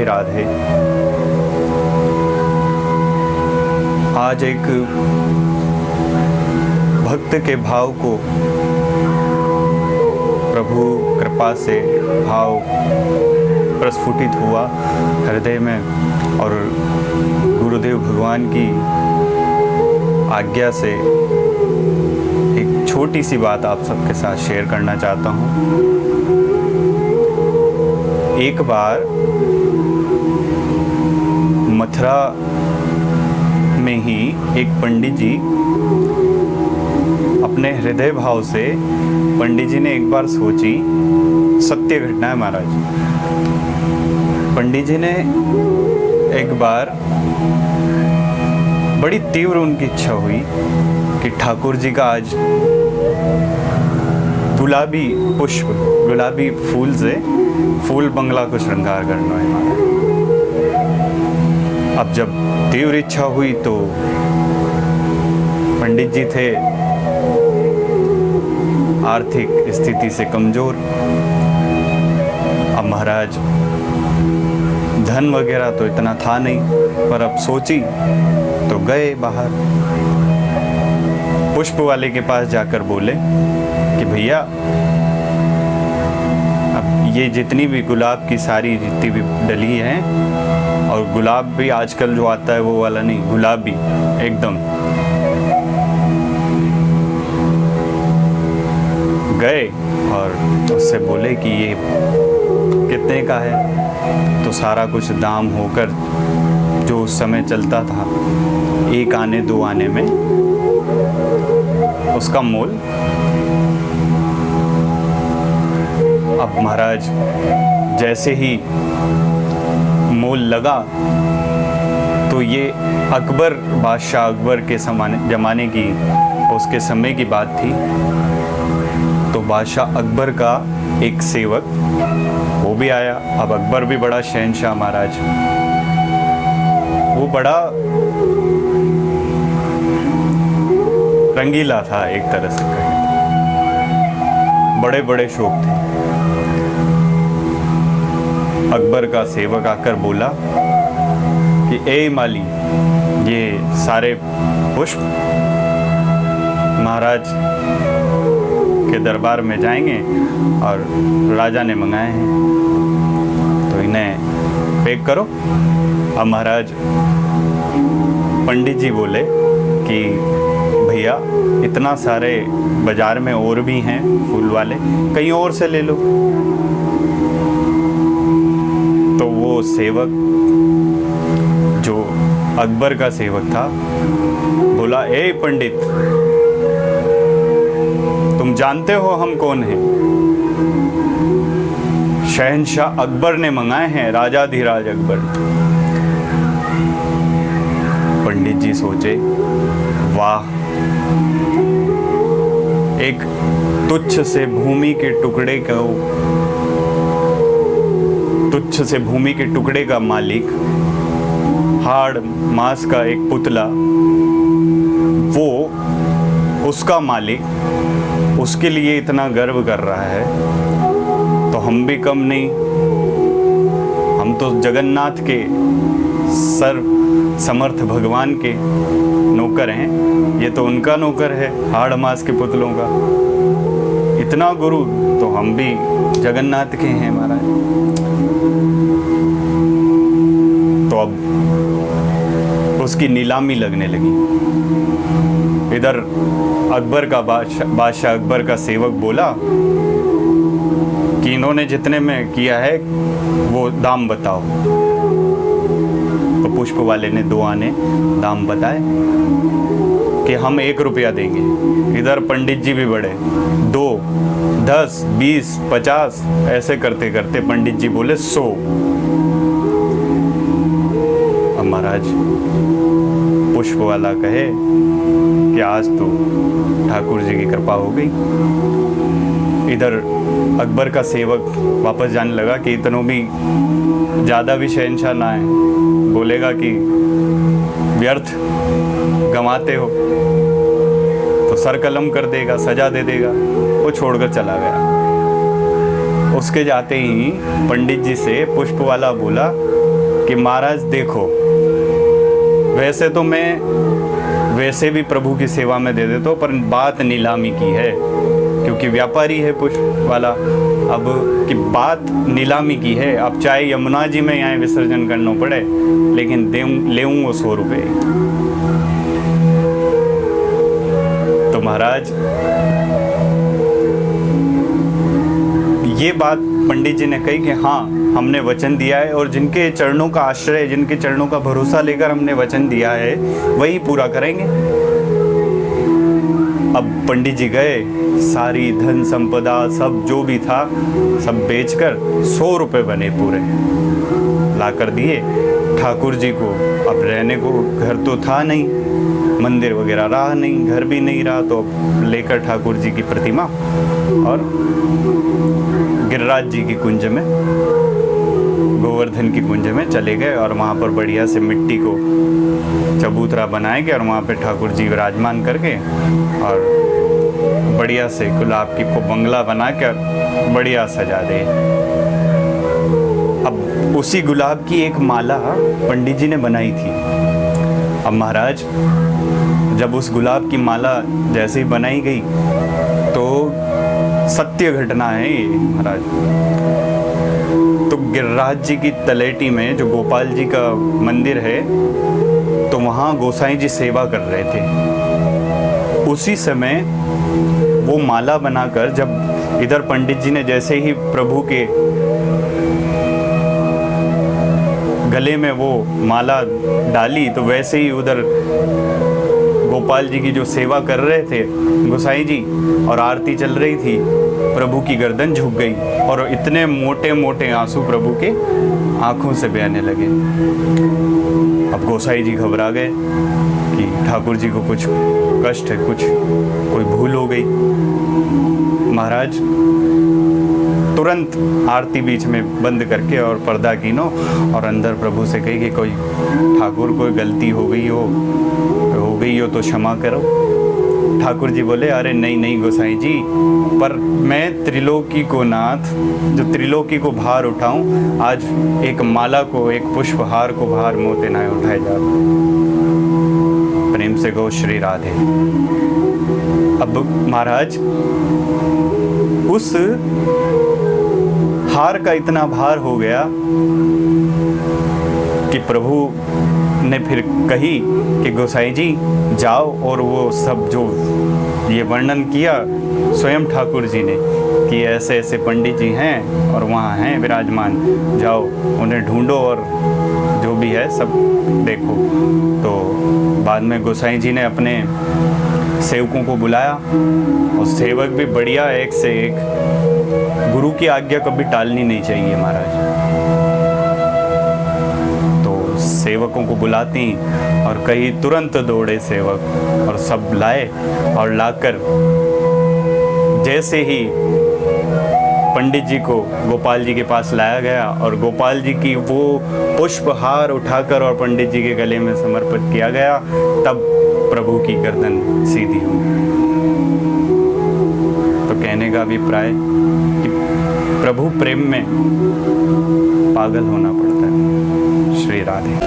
राधे। आज एक भक्त के भाव को प्रभु कृपा से भाव प्रस्फुटित हुआ हृदय में, और गुरुदेव भगवान की आज्ञा से एक छोटी सी बात आप सबके साथ शेयर करना चाहता हूँ। एक बार मथुरा में ही एक पंडित जी अपने हृदय भाव से, पंडित जी ने एक बार सोची, सत्य घटना है महाराज, पंडित जी ने एक बार बड़ी तीव्र उनकी इच्छा हुई कि ठाकुर जी का आज गुलाबी पुष्प, गुलाबी फूल से फूल बंगला को श्रृंगार करना है महाराज। अब जब तीव्र इच्छा हुई तो पंडित जी थे आर्थिक स्थिति से कमजोर। अब महाराज धन वगैरह तो इतना था नहीं, पर अब सोची तो गए बाहर, पुष्प वाले के पास जाकर बोले कि भैया अब ये जितनी भी गुलाब की सारी जितनी भी डली हैं, और गुलाब भी आजकल जो आता है वो वाला नहीं, गुलाबी एकदम। गए और उससे बोले कि ये कितने का है, तो सारा कुछ दाम होकर जो उस समय चलता था 1 आने 2 आने में, उसका मोल। अब महाराज जैसे ही मोल लगा तो ये अकबर, बादशाह अकबर के जमाने की, उसके समय की बात थी। तो बादशाह अकबर का एक सेवक वो भी आया। अब अकबर भी बड़ा शहंशाह महाराज, वो बड़ा रंगीला था एक तरह से, बड़े बड़े शौक थे। अकबर का सेवक आकर बोला कि ए माली, ये सारे पुष्प महाराज के दरबार में जाएंगे और राजा ने मंगाए हैं, तो इन्हें पैक करो। अब महाराज पंडित जी बोले कि भैया इतना सारे बाजार में और भी हैं फूल वाले, कहीं और से ले लो। तो वो सेवक जो अकबर का सेवक था बोला, ए पंडित, तुम जानते हो हम कौन हैं? शहंशाह अकबर ने मंगाए हैं, राजाधिराज अकबर। पंडित जी सोचे, वाह, एक तुच्छ से भूमि के टुकड़े को, तुच्छ से भूमि के टुकड़े का मालिक, हाड़ मांस का एक पुतला, वो उसका मालिक, उसके लिए इतना गर्व कर रहा है, तो हम भी कम नहीं। हम तो जगन्नाथ के सर्व समर्थ भगवान के नौकर हैं, ये तो उनका नौकर है, हाड़ मांस के पुतलों का। इतना गुरु तो हम भी जगन्नाथ के हैं महाराज। तो अब उसकी नीलामी लगने लगी। इधर अकबर का बादशाह अकबर का सेवक बोला कि इन्होंने जितने में किया है वो दाम बताओ। तो पुष्प वाले ने 2 आने दाम बताए कि हम 1 रुपया देंगे। इधर पंडित जी भी बढ़े, 2, 10, 20, 50 ऐसे करते करते पंडित जी बोले 100। अब महाराज पुष्प वाला कहे कि आज तो ठाकुर जी की कृपा हो गई। इधर अकबर का सेवक वापस जाने लगा कि इतनों भी ज़्यादा भी शहंशाह ना है, बोलेगा कि व्यर्थ गंवाते हो तो सर कलम कर देगा, सजा दे देगा। वो छोड़कर चला गया। उसके जाते ही पंडित जी से पुष्प वाला बोला कि महाराज देखो, वैसे तो मैं वैसे भी प्रभु की सेवा में दे देता हूँ, पर बात नीलामी की है, क्योंकि व्यापारी है पुष्प वाला। अब की बात नीलामी की है, अब चाहे यमुना जी में यहाँ विसर्जन करना पड़े, लेकिन लेऊँ वो 100 रुपये। तो महाराज ये बात पंडित जी ने कही कि हाँ, हमने वचन दिया है, और जिनके चरणों का आश्रय, जिनके चरणों का भरोसा लेकर हमने वचन दिया है, वही पूरा करेंगे। अब पंडित जी गए, सारी धन संपदा सब जो भी था सब बेचकर 100 रुपये बने पूरे, ला कर दिए ठाकुर जी को। अब रहने को घर तो था नहीं, मंदिर वगैरह रहा नहीं, घर भी नहीं रहा, तो लेकर ठाकुर जी की प्रतिमा और गिरिराज जी की कुंज में, गोवर्धन की कुंज में चले गए, और वहाँ पर बढ़िया से मिट्टी को चबूतरा बनाएंगे और वहाँ पे ठाकुर जी विराजमान करके, और बढ़िया से गुलाब की को बंगला बना कर बढ़िया सजा दे। अब उसी गुलाब की एक माला पंडित जी ने बनाई थी। अब महाराज जब उस गुलाब की माला जैसे ही बनाई गई, तो सत्य घटना है ये महाराज, तो गिरिराज जी की तलेटी में जो गोपाल जी का मंदिर है, तो वहाँ गोसाई जी सेवा कर रहे थे। उसी समय वो माला बनाकर, जब इधर पंडित जी ने जैसे ही प्रभु के गले में वो माला डाली, तो वैसे ही उधर गोपाल जी की जो सेवा कर रहे थे गोसाई जी, और आरती चल रही थी, प्रभु की गर्दन झुक गई, और इतने मोटे मोटे आंसू प्रभु के आंखों से बहने लगे। अब गोसाई जी घबरा गए कि ठाकुर जी को कुछ कष्ट है, कुछ कोई भूल हो गई। महाराज तुरंत आरती बीच में बंद करके और पर्दा कीनो, और अंदर प्रभु से कही कि कोई ठाकुर कोई गलती हो गई हो तो क्षमा करो। ठाकुर जी बोले, अरे नहीं नहीं गोसाई जी, पर मैं त्रिलोकी को नाथ, जो त्रिलोकी को भार उठाऊं, आज एक माला को, एक पुष्पहार को भार मोते ना उठाए जा। प्रेम से गो श्री राधे। अब महाराज उस हार का इतना भार हो गया कि प्रभु ने फिर कही कि गोसाई जी जाओ, और वो सब जो ये वर्णन किया स्वयं ठाकुर जी ने कि ऐसे ऐसे पंडित जी हैं और वहाँ हैं विराजमान, जाओ उन्हें ढूंढो और जो भी है सब देखो। तो बाद में गोसाई जी ने अपने सेवकों को बुलाया, और सेवक भी बढ़िया एक से एक। गुरु की आज्ञा कभी टालनी नहीं चाहिए महाराज। तो सेवकों को बुलाती, और कहीं तुरंत दौड़े सेवक और सब लाए, और लाकर जैसे ही पंडित जी को गोपाल जी के पास लाया गया, और गोपाल जी की वो पुष्पहार उठाकर और पंडित जी के गले में समर्पित किया गया, तब प्रभु की गर्दन सीधी हुई। तो कहने का अभिप्राय कि प्रभु प्रेम में पागल होना पड़ता है। श्री राधे।